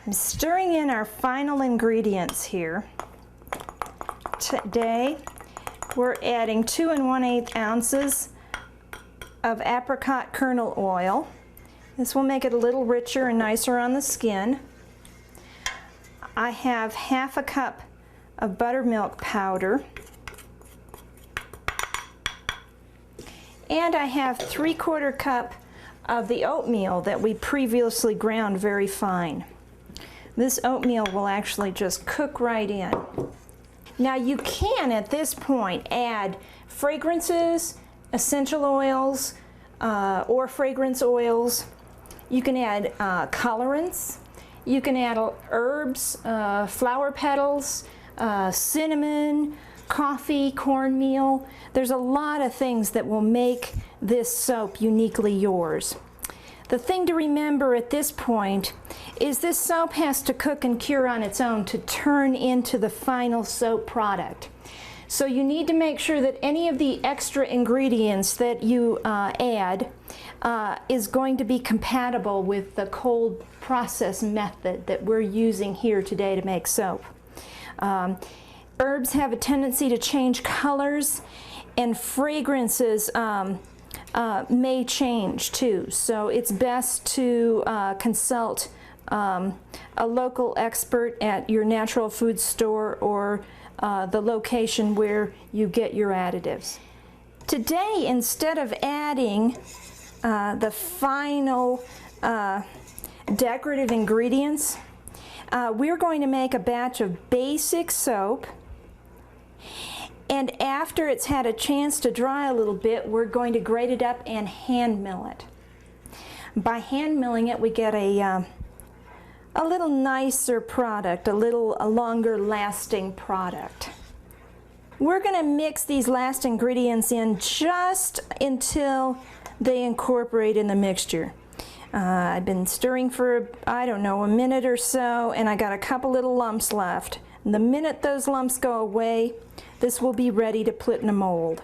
I'm stirring in our final ingredients here. Today we're adding 2 1/8 ounces of apricot kernel oil. This will make it a little richer and nicer on the skin. I have 1/2 cup of buttermilk powder. And I have 3/4 cup of the oatmeal that we previously ground very fine. This oatmeal will actually just cook right in. Now you can at this point add fragrances, essential oils, or fragrance oils. You can add colorants. You can add herbs, flower petals, cinnamon, coffee, cornmeal. There's a lot of things that will make this soap uniquely yours. The thing to remember at this point is this soap has to cook and cure on its own to turn into the final soap product. So you need to make sure that any of the extra ingredients that you add is going to be compatible with the cold process method that we're using here today to make soap. Herbs have a tendency to change colors, and fragrances may change too. So it's best to consult a local expert at your natural food store or the location where you get your additives. Today, instead of adding the final decorative ingredients, we're going to make a batch of basic soap, and after it's had a chance to dry a little bit, we're going to grate it up and hand mill it. By hand milling it, we get a little nicer product, a longer lasting product. We're going to mix these last ingredients in just until they incorporate in the mixture. I've been stirring for, I don't know, a minute or so, and I got a couple little lumps left. And the minute those lumps go away, this will be ready to put in a mold.